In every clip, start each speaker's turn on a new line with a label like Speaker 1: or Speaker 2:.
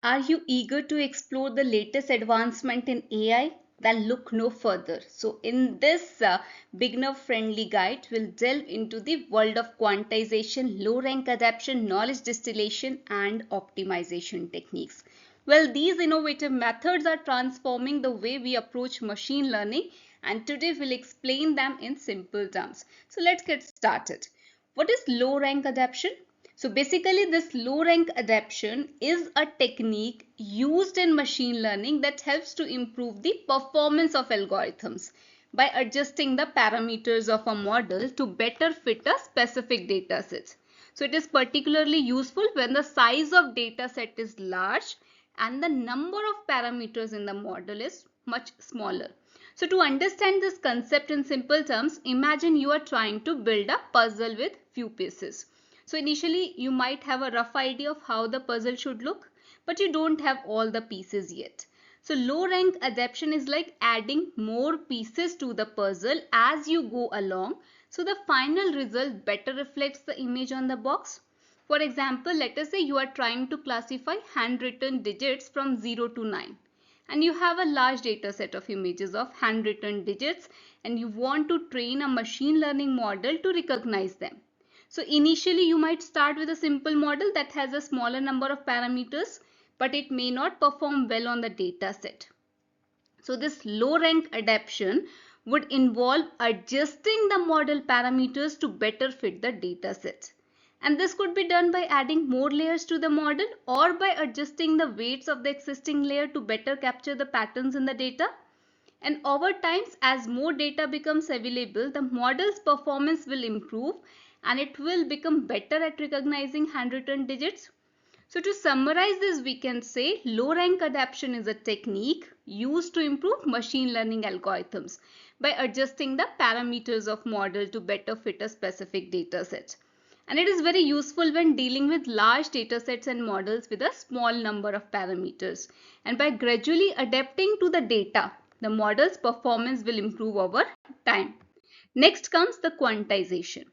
Speaker 1: Are you eager to explore the latest advancement in AI? Then look no further. So in this beginner-friendly guide, we'll delve into the world of quantization, low-rank adaptation, knowledge distillation, and optimization techniques. Well, these innovative methods are transforming the way we approach machine learning, and today we'll explain them in simple terms. So let's get started. What is low-rank adaptation? So basically this low rank adaptation is a technique used in machine learning that helps to improve the performance of algorithms by adjusting the parameters of a model to better fit a specific data set. So it is particularly useful when the size of data set is large and the number of parameters in the model is much smaller. So to understand this concept in simple terms, imagine you are trying to build a puzzle with few pieces. So initially you might have a rough idea of how the puzzle should look, but you don't have all the pieces yet. So low rank adaptation is like adding more pieces to the puzzle as you go along. So the final result better reflects the image on the box. For example, let us say you are trying to classify handwritten digits from 0 to 9. And you have a large data set of images of handwritten digits and you want to train a machine learning model to recognize them. So initially you might start with a simple model that has a smaller number of parameters, but it may not perform well on the data set. So this low rank adaptation would involve adjusting the model parameters to better fit the data set. And this could be done by adding more layers to the model or by adjusting the weights of the existing layer to better capture the patterns in the data. And over time, as more data becomes available, the model's performance will improve and it will become better at recognizing handwritten digits. So to summarize this, we can say low rank adaptation is a technique used to improve machine learning algorithms by adjusting the parameters of model to better fit a specific data set. And it is very useful when dealing with large data sets and models with a small number of parameters. And by gradually adapting to the data, the model's performance will improve over time. Next comes the quantization.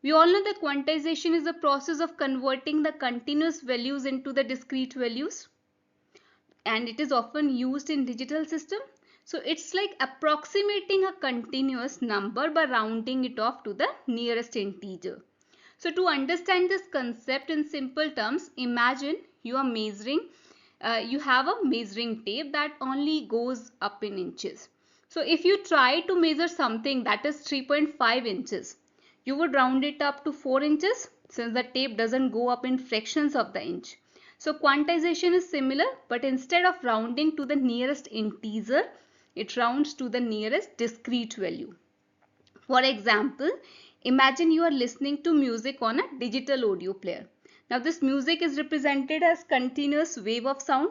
Speaker 1: We all know that quantization is the process of converting the continuous values into the discrete values, and it is often used in digital system. So it's like approximating a continuous number by rounding it off to the nearest integer. So to understand this concept in simple terms, imagine you are measuring, you have a measuring tape that only goes up in inches. So if you try to measure something that is 3.5 inches, you would round it up to 4 inches since the tape doesn't go up in fractions of the inch. So quantization is similar, but instead of rounding to the nearest integer, it rounds to the nearest discrete value. For example, imagine you are listening to music on a digital audio player. Now this music is represented as continuous wave of sound,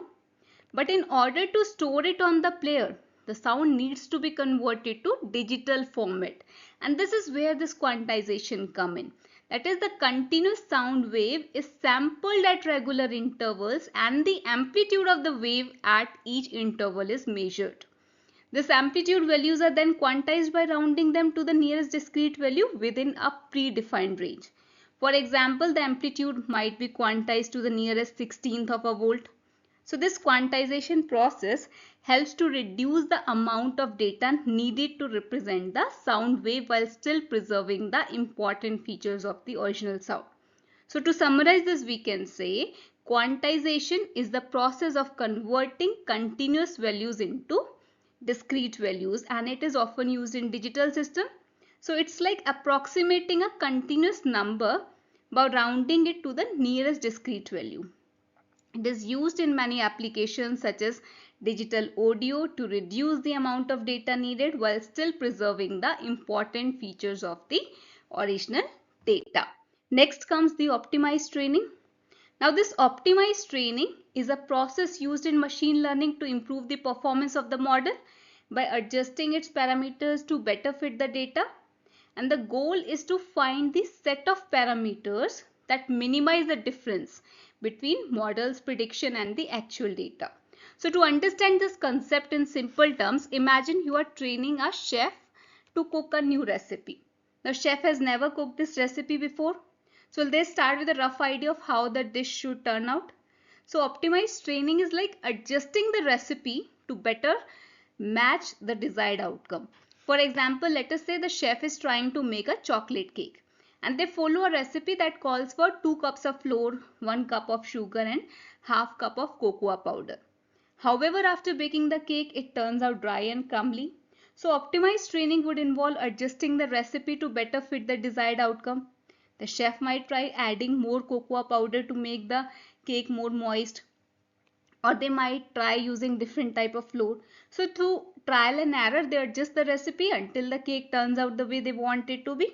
Speaker 1: but in order to store it on the player, the sound needs to be converted to digital format. And this is where this quantization comes in. That is, the continuous sound wave is sampled at regular intervals and the amplitude of the wave at each interval is measured. This amplitude values are then quantized by rounding them to the nearest discrete value within a predefined range. For example, the amplitude might be quantized to the nearest 16th of a volt. So this quantization process helps to reduce the amount of data needed to represent the sound wave while still preserving the important features of the original sound. So to summarize this, we can say quantization is the process of converting continuous values into discrete values, and it is often used in digital system. So it's like approximating a continuous number by rounding it to the nearest discrete value. It is used in many applications such as digital audio to reduce the amount of data needed while still preserving the important features of the original data. Next comes the optimized training. Now this optimized training is a process used in machine learning to improve the performance of the model by adjusting its parameters to better fit the data. And the goal is to find the set of parameters that minimize the difference between model's prediction and the actual data. So to understand this concept in simple terms, imagine you are training a chef to cook a new recipe. The chef has never cooked this recipe before. So they start with a rough idea of how the dish should turn out. So optimized training is like adjusting the recipe to better match the desired outcome. For example, let us say the chef is trying to make a chocolate cake and they follow a recipe that calls for 2 cups of flour, 1 cup of sugar and half cup of cocoa powder. However, after baking the cake, it turns out dry and crumbly. So optimized training would involve adjusting the recipe to better fit the desired outcome. The chef might try adding more cocoa powder to make the cake more moist, or they might try using different type of flour. So through trial and error, they adjust the recipe until the cake turns out the way they want it to be.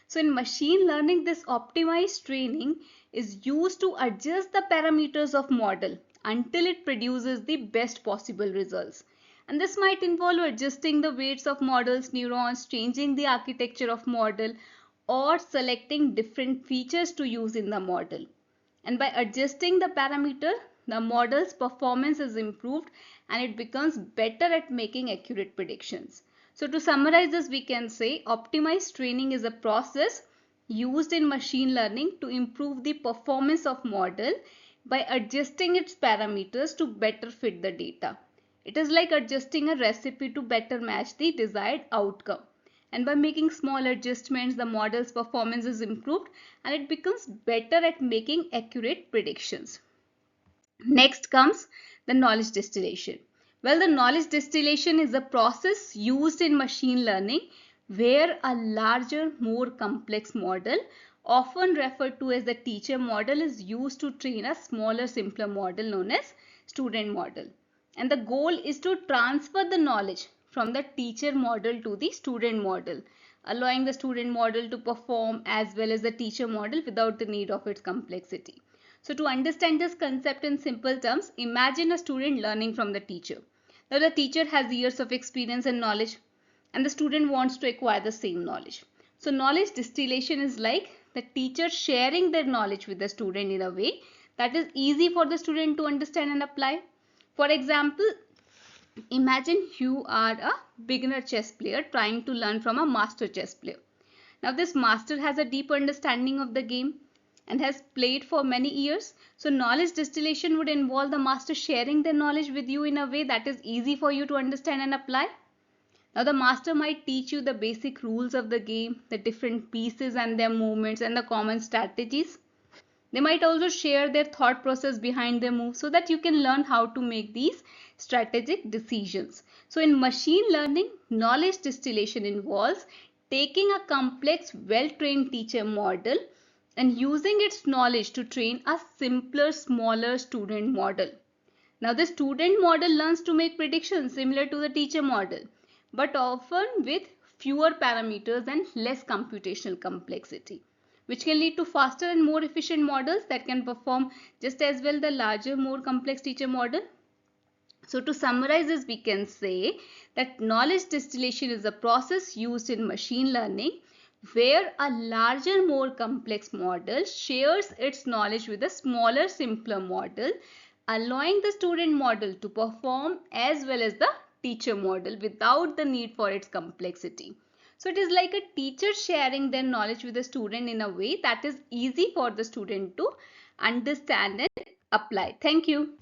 Speaker 1: So in machine learning, this optimized training is used to adjust the parameters of model until it produces the best possible results. And this might involve adjusting the weights of models, neurons, changing the architecture of model, or selecting different features to use in the model. And by adjusting the parameter, the model's performance is improved and it becomes better at making accurate predictions. So to summarize this, we can say optimized training is a process used in machine learning to improve the performance of model by adjusting its parameters to better fit the data. It is like adjusting a recipe to better match the desired outcome. And by making small adjustments, the model's performance is improved and it becomes better at making accurate predictions. Next comes the knowledge distillation. Well, the knowledge distillation is a process used in machine learning where a larger, more complex model, often referred to as the teacher model, is used to train a smaller, simpler model known as student model. And the goal is to transfer the knowledge from the teacher model to the student model, allowing the student model to perform as well as the teacher model without the need of its complexity. So to understand this concept in simple terms, imagine a student learning from the teacher. Now the teacher has years of experience and knowledge and the student wants to acquire the same knowledge. So knowledge distillation is like the teacher sharing their knowledge with the student in a way that is easy for the student to understand and apply. For example, imagine you are a beginner chess player trying to learn from a master chess player. Now this master has a deep understanding of the game and has played for many years. So knowledge distillation would involve the master sharing their knowledge with you in a way that is easy for you to understand and apply. Now the master might teach you the basic rules of the game, the different pieces and their movements and the common strategies. They might also share their thought process behind their moves so that you can learn how to make these strategic decisions. So in machine learning, knowledge distillation involves taking a complex, well-trained teacher model and using its knowledge to train a simpler, smaller student model. Now the student model learns to make predictions similar to the teacher model, but often with fewer parameters and less computational complexity, which can lead to faster and more efficient models that can perform just as well the larger, more complex teacher model. So to summarize this, we can say that knowledge distillation is a process used in machine learning where a larger, more complex model shares its knowledge with a smaller, simpler model, allowing the student model to perform as well as the teacher model without the need for its complexity. So it is like a teacher sharing their knowledge with the student in a way that is easy for the student to understand and apply. Thank you.